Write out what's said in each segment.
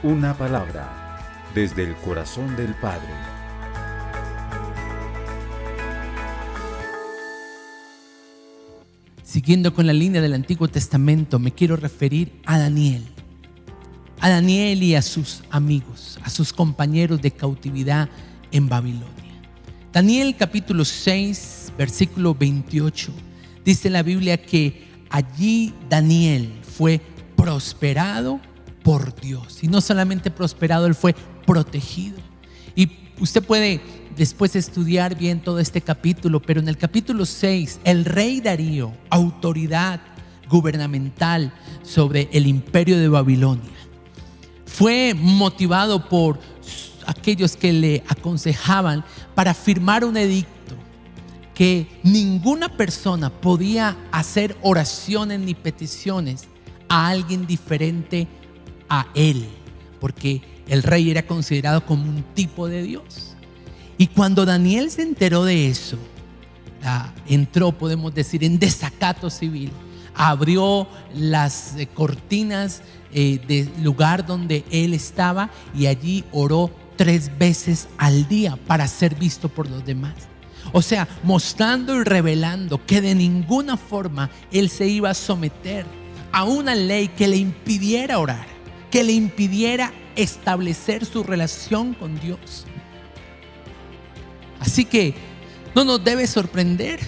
Una palabra desde el corazón del Padre. Siguiendo con la línea del Antiguo Testamento, me quiero referir a Daniel. A Daniel y a sus amigos, a sus compañeros de cautividad en Babilonia. Daniel capítulo 6, versículo 28, dice la Biblia que allí Daniel fue prosperado por Dios. Y no solamente prosperado, él fue protegido. Y usted puede después estudiar bien todo este capítulo, pero en el capítulo 6, el rey Darío, autoridad gubernamental sobre el imperio de Babilonia, fue motivado por aquellos que le aconsejaban para firmar un edicto que ninguna persona podía hacer oraciones ni peticiones a alguien diferente a él, porque el rey era considerado como un tipo de Dios. Y cuando Daniel se enteró de eso, entró, podemos decir, en desacato civil. Abrió las cortinas del lugar donde él estaba y allí oró 3 veces al día para ser visto por los demás. O sea, mostrando y revelando que de ninguna forma él se iba a someter a una ley que le impidiera orar, que le impidiera establecer su relación con Dios. Así que no nos debe sorprender,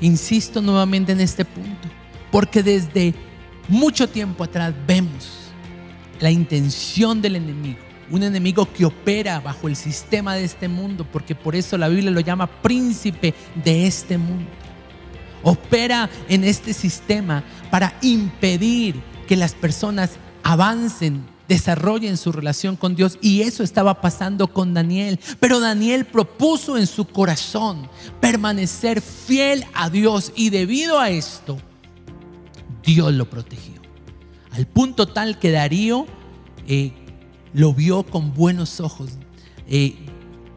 insisto nuevamente en este punto, porque desde mucho tiempo atrás vemos la intención del enemigo, un enemigo que opera bajo el sistema de este mundo, porque por eso la Biblia lo llama príncipe de este mundo. Opera en este sistema para impedir que las personas avancen, desarrollen su relación con Dios, y eso estaba pasando con Daniel. Pero Daniel propuso en su corazón permanecer fiel a Dios, y debido a esto Dios lo protegió, al punto tal que Darío lo vio con buenos ojos.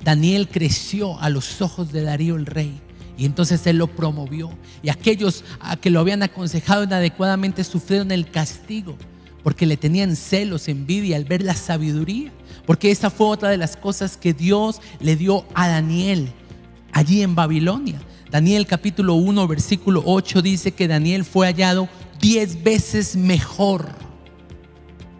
Daniel creció a los ojos de Darío el rey, y entonces él lo promovió, y aquellos que lo habían aconsejado inadecuadamente sufrieron el castigo, porque le tenían celos, envidia al ver la sabiduría, porque esa fue otra de las cosas que Dios le dio a Daniel allí en Babilonia. Daniel capítulo 1 versículo 8 dice que Daniel fue hallado 10 veces mejor.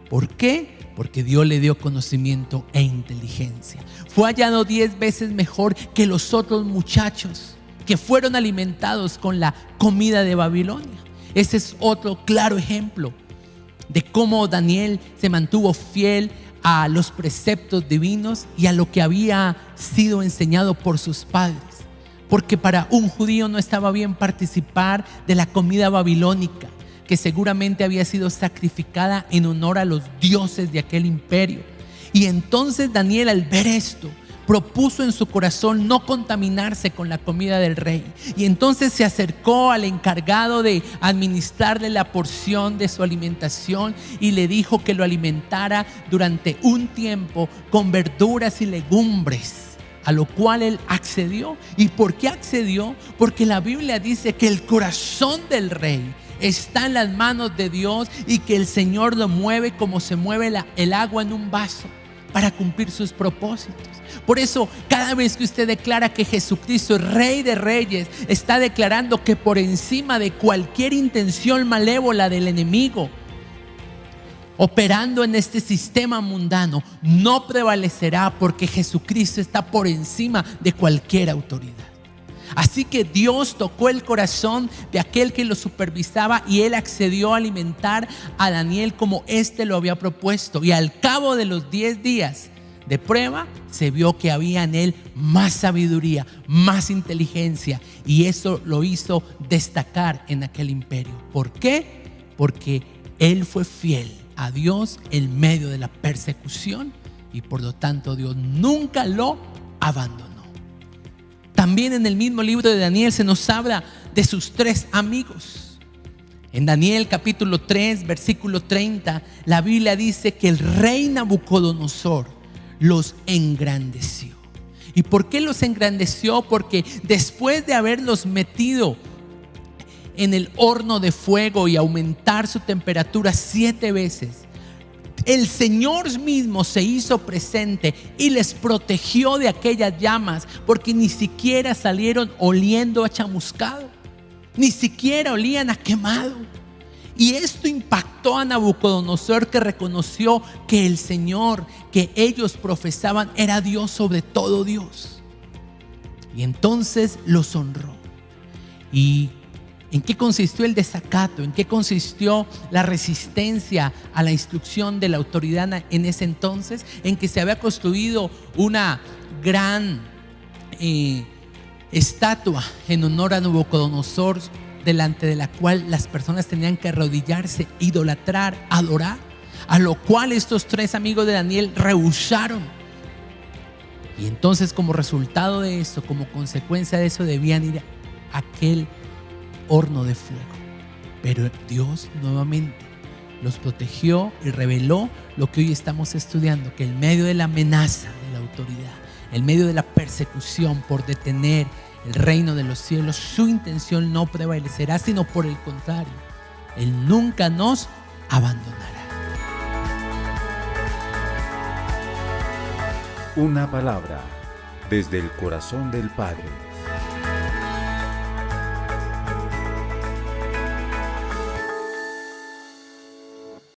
¿Por qué? Porque Dios le dio conocimiento e inteligencia. Fue hallado 10 veces mejor que los otros muchachos que fueron alimentados con la comida de Babilonia. Ese es otro claro ejemplo de cómo Daniel se mantuvo fiel a los preceptos divinos y a lo que había sido enseñado por sus padres. Porque para un judío no estaba bien participar de la comida babilónica, que seguramente había sido sacrificada en honor a los dioses de aquel imperio. Y entonces Daniel, al ver esto, propuso en su corazón no contaminarse con la comida del rey, y entonces se acercó al encargado de administrarle la porción de su alimentación y le dijo que lo alimentara durante un tiempo con verduras y legumbres, a lo cual él accedió. ¿Y por qué accedió? Porque la Biblia dice que el corazón del rey está en las manos de Dios, y que el Señor lo mueve como se mueve el agua en un vaso para cumplir sus propósitos. Por eso, cada vez que usted declara que Jesucristo es Rey de Reyes, está declarando que por encima de cualquier intención malévola del enemigo operando en este sistema mundano, no prevalecerá, porque Jesucristo está por encima de cualquier autoridad. Así que Dios tocó el corazón de aquel que lo supervisaba, y él accedió a alimentar a Daniel como éste lo había propuesto. Y al cabo de los 10 días de prueba, se vio que había en él más sabiduría, más inteligencia, y eso lo hizo destacar en aquel imperio. ¿Por qué? Porque él fue fiel a Dios en medio de la persecución, y por lo tanto Dios nunca lo abandonó. También en el mismo libro de Daniel se nos habla de sus 3 amigos. En Daniel capítulo 3 versículo 30, la Biblia dice que el rey Nabucodonosor los engrandeció. ¿Y por qué los engrandeció? Porque después de haberlos metido en el horno de fuego y aumentar su temperatura 7 veces, El Señor mismo se hizo presente y les protegió de aquellas llamas, porque ni siquiera salieron oliendo a chamuscado, ni siquiera olían a quemado. Y esto impactó a Nabucodonosor, que reconoció que el Señor que ellos profesaban era Dios sobre todo Dios. Y entonces los honró. ¿Y en qué consistió el desacato? ¿En qué consistió la resistencia a la instrucción de la autoridad en ese entonces? En que se había construido una gran estatua en honor a Nabucodonosor, delante de la cual las personas tenían que arrodillarse, idolatrar, adorar, a lo cual estos 3 amigos de Daniel rehusaron. Y entonces, como resultado de eso, como consecuencia de eso, debían ir a aquel horno de fuego. Pero Dios nuevamente los protegió y reveló lo que hoy estamos estudiando, que en medio de la amenaza de la autoridad, en medio de la persecución por detener el reino de los cielos, su intención no prevalecerá, sino por el contrario, Él nunca nos abandonará. Una palabra desde el corazón del Padre.